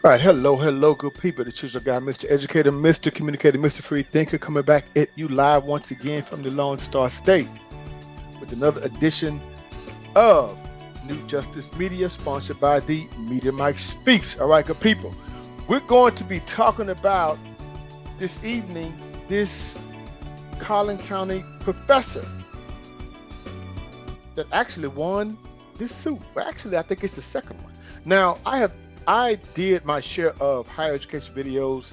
All right, hello, good people. The Church of God, Mr. Educator, Mr. Communicator, Mr. Free Thinker, coming back at you live once again from the Lone Star State with another edition of New Justice Media, sponsored by the Media Mike Speaks. All right, good people. We're going to be talking about this evening this Collin County professor that actually won this suit. Well, actually, I think it's the second one. Now, I did my share of higher education videos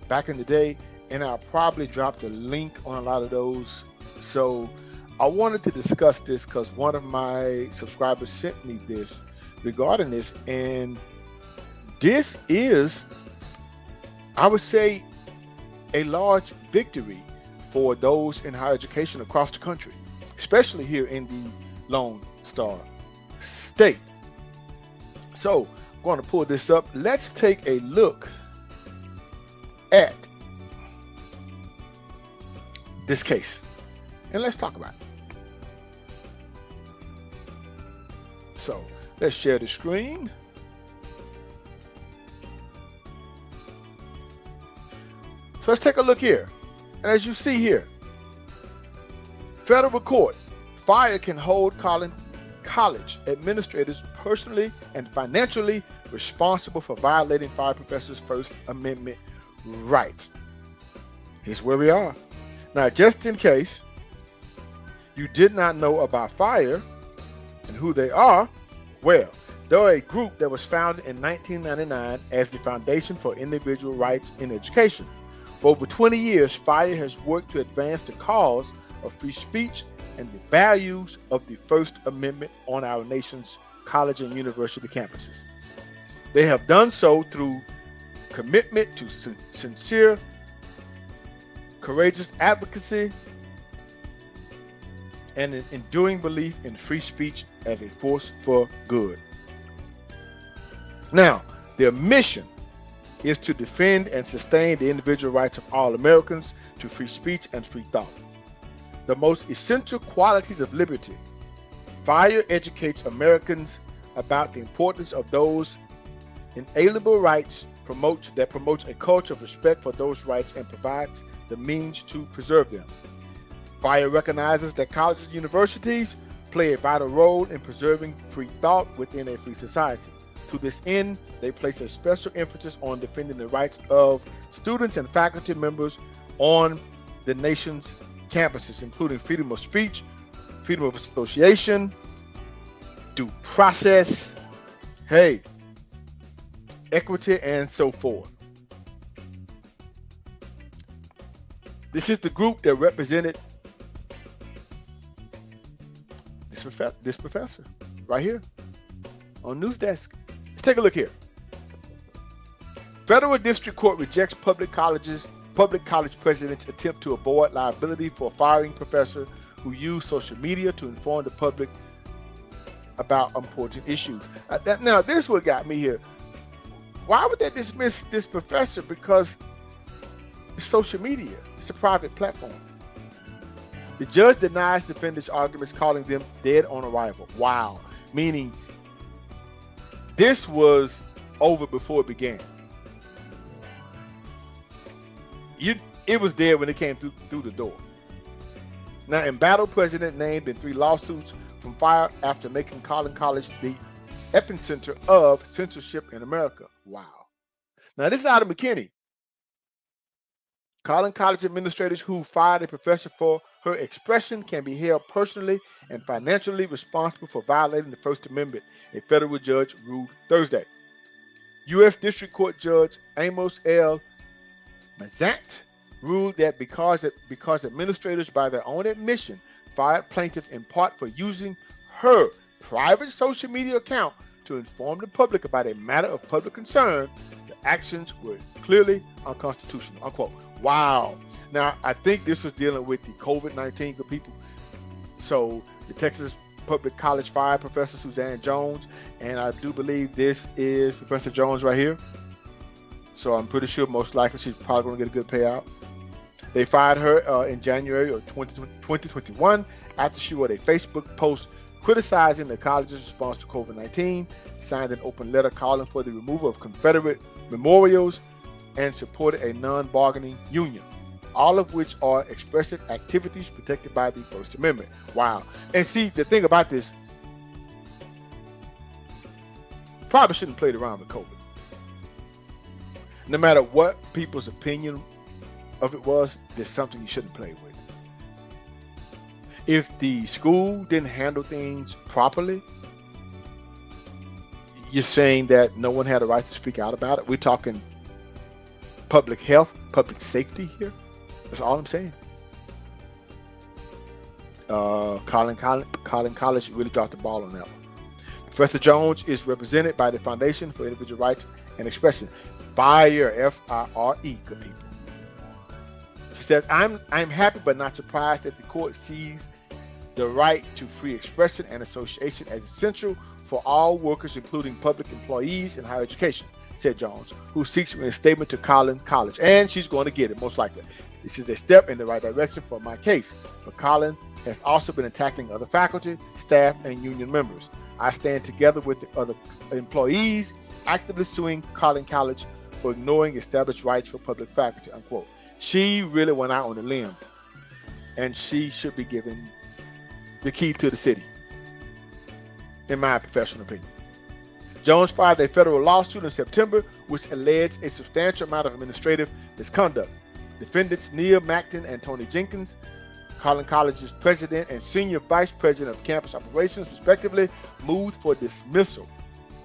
back in the day, and I'll probably drop the link on a lot of those. So I wanted to discuss this because one of my subscribers sent me this regarding this, and this is, I would say, a large victory for those in higher education across the country, especially here in the Lone Star State. So I'm going to pull this up. Let's take a look at this case and let's talk about it. So let's share the screen. So let's take a look here. And as you see here, federal court, fire can hold Collin College administrators personally and financially responsible for violating fire professors' First Amendment rights. Here's where we are. Now, just in case you did not know about fire and who they are, well, they're a group that was founded in 1999 as the Foundation for Individual Rights in Education. For over 20 years, FIRE has worked to advance the cause of free speech and the values of the First Amendment on our nation's college and university campuses. They have done so through commitment to sincere, courageous advocacy and an enduring belief in free speech as a force for good. Now, their mission is to defend and sustain the individual rights of all Americans to free speech and free thought, the most essential qualities of liberty. FIRE educates Americans about the importance of those inalienable rights, promotes a culture of respect for those rights, and provides the means to preserve them. FIRE recognizes that colleges and universities play a vital role in preserving free thought within a free society. To this end, they place a special emphasis on defending the rights of students and faculty members on the nation's campuses, including freedom of speech, freedom of association, due process, equity, and so forth. This is the group that represented this professor right here on News Desk. Let's take a look here. Federal District Court rejects public college president's attempt to avoid liability for firing professor who used social media to inform the public about important issues. Now, this is what got me here. Why would they dismiss this professor? Because it's social media. It's a private platform. The judge denies defendants' arguments, calling them dead on arrival. Wow. Meaning this was over before it began. It was there when it came through the door. Now, embattled president named in 3 lawsuits from fire after making Collin College the epicenter of censorship in America. Wow. Now, this is out of McKinney. Collin College administrators who fired a professor for her expression can be held personally and financially responsible for violating the First Amendment, a federal judge ruled Thursday. U.S. District Court Judge Amos L. Mazant ruled that because administrators, by their own admission, fired plaintiff in part for using her private social media account to inform the public about a matter of public concern, the actions were clearly unconstitutional, unquote. Wow. Now, I think this was dealing with the COVID-19 good people. So the Texas Public College fired Professor Suzanne Jones, and I do believe this is Professor Jones right here. So I'm pretty sure most likely she's probably going to get a good payout. They fired her in January of 2021 after she wrote a Facebook post criticizing the college's response to COVID-19, signed an open letter calling for the removal of Confederate memorials, and supported a non-bargaining union, all of which are expressive activities protected by the First Amendment. Wow. And see, the thing about this, probably shouldn't have played around with COVID. No matter what people's opinion of it was, there's something you shouldn't play with. If the school didn't handle things properly, you're saying that no one had a right to speak out about it. We're talking public health, public safety here. That's all I'm saying. Collin College really dropped the ball on that one. Professor Jones is represented by the Foundation for Individual Rights and Expression. FIRE, F-I-R-E, good people. She says, I'm happy but not surprised that the court sees the right to free expression and association as essential for all workers, including public employees in higher education, said Jones, who seeks a statement to Collin College. And she's going to get it, most likely. This is a step in the right direction for my case. But Collin has also been attacking other faculty, staff, and union members. I stand together with the other employees actively suing Collin College for ignoring established rights for public faculty, unquote. She really went out on a limb, and she should be given the key to the city, in my professional opinion. Jones filed a federal lawsuit in September, which alleged a substantial amount of administrative misconduct. Defendants Neil Macton and Tony Jenkins, Collin College's president and senior vice president of campus operations, respectively, moved for dismissal,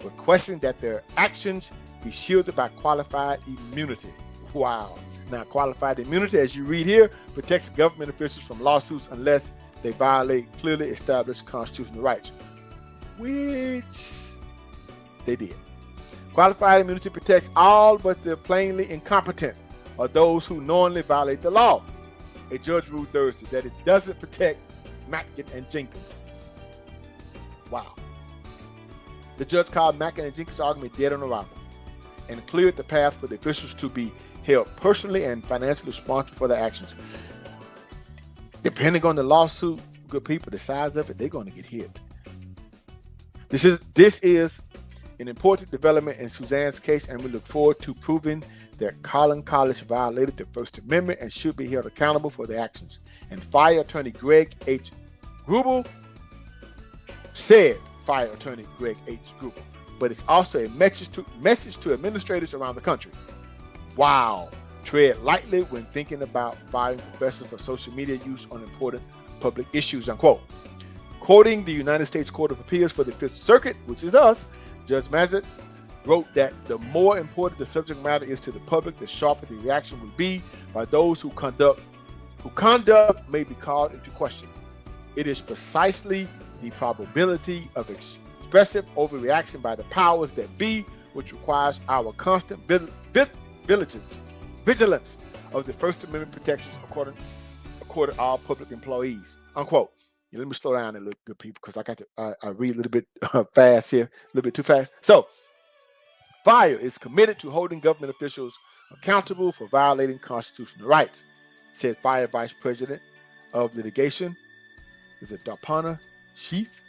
requesting that their actions be shielded by qualified immunity. Wow. Now, qualified immunity, as you read here, protects government officials from lawsuits unless they violate clearly established constitutional rights, which they did. Qualified immunity protects all but the plainly incompetent or those who knowingly violate the law. A judge ruled Thursday that it doesn't protect Mackin and Jenkins. Wow. The judge called Mackin and Jenkins' argument dead on arrival and cleared the path for the officials to be held personally and financially responsible for their actions. Depending on the lawsuit, good people, the size of it, they're going to get hit. This is an important development in Suzanne's case, and we look forward to proving that Collin College violated the First Amendment and should be held accountable for their actions. And fire attorney Greg H. Grubel said, fire attorney Greg H. Grubel, but it's also a message to administrators around the country. Wow. Tread lightly when thinking about firing professors for social media use on important public issues, unquote. Quoting the United States Court of Appeals for the Fifth Circuit, which is us, Judge Mazet wrote that the more important the subject matter is to the public, the sharper the reaction will be by those who conduct may be called into question. It is precisely the probability of expressive overreaction by the powers that be, which requires our constant vigilance of the First Amendment protections according to all public employees, unquote. Let me slow down a little, good people, because I read a little bit fast here, a little bit too fast. So, FIRE is committed to holding government officials accountable for violating constitutional rights, said FIRE Vice President of Litigation, is it Darpana Sheath?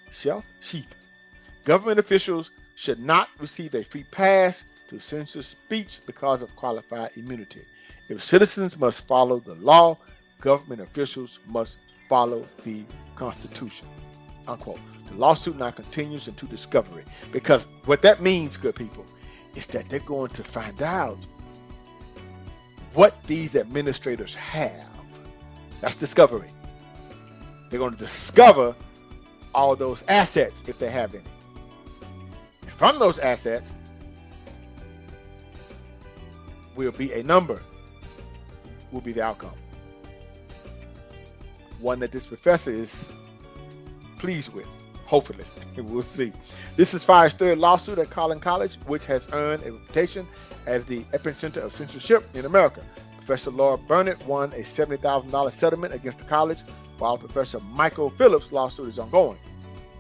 Government officials should not receive a free pass to censor speech because of qualified immunity. If citizens must follow the law, government officials must follow the Constitution, unquote. The lawsuit now continues into discovery, because what that means, good people, is that they're going to find out what these administrators have. That's discovery. They're going to discover all those assets if they have any. And from those assets will be a number, will be the outcome. One that this professor is pleased with, hopefully. We'll see. This is FIRE's third lawsuit at Collin College, which has earned a reputation as the epicenter of censorship in America. Professor Laura Burnett won a $70,000 settlement against the college, while Professor Michael Phillips' lawsuit is ongoing.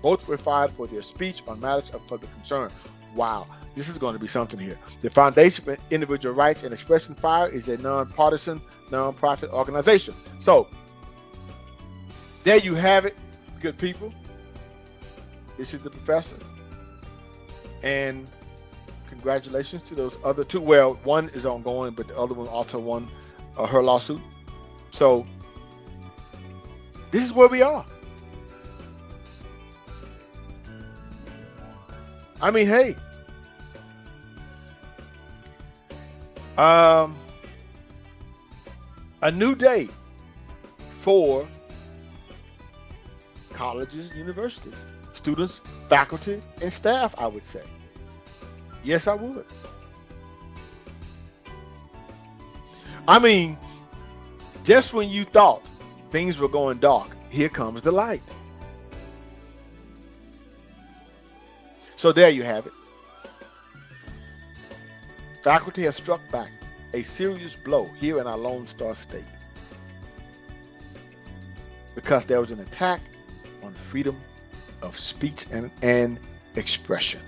Both were fired for their speech on matters of public concern. Wow, this is going to be something here. The Foundation for Individual Rights and Expression, FIRE, is a nonpartisan, nonprofit organization. So, there you have it, good people. This is the professor. And congratulations to those other two. Well, one is ongoing, but the other one also won her lawsuit. So this is where we are. I mean, hey, a new day for colleges, universities, students, faculty, and staff, I would say. Yes, I would. I mean, just when you thought things were going dark, here comes the light. So there you have it. Faculty have struck back a serious blow here in our Lone Star State because there was an attack on freedom of speech and expression.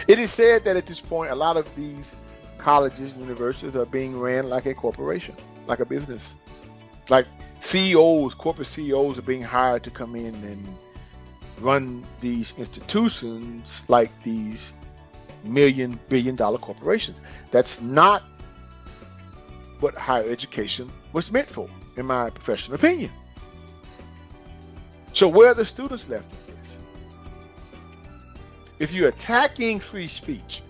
It is said that at this point, a lot of these colleges and universities are being ran like a corporation, like a business. Like CEOs, corporate CEOs are being hired to come in and run these institutions like these billion-dollar corporations. That's not what higher education was meant for, in my professional opinion. So where are the students left in this? If you're attacking free speech,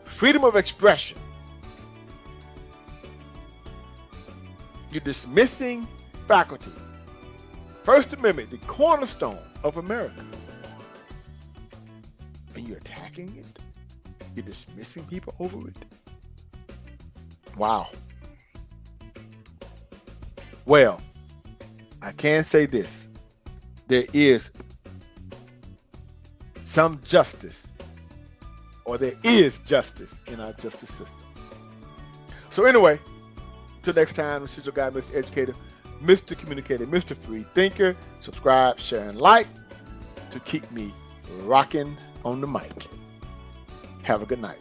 freedom of expression, you're dismissing faculty, First Amendment, the cornerstone of America, and you're attacking it, you're dismissing people over it. Wow. Well, I can say this. There is some justice, or there is justice in our justice system. So anyway, till next time, this is your guy, Mr. Educator, Mr. Communicator, Mr. Free Thinker. Subscribe, share, and like to keep me rocking on the mic. Have a good night.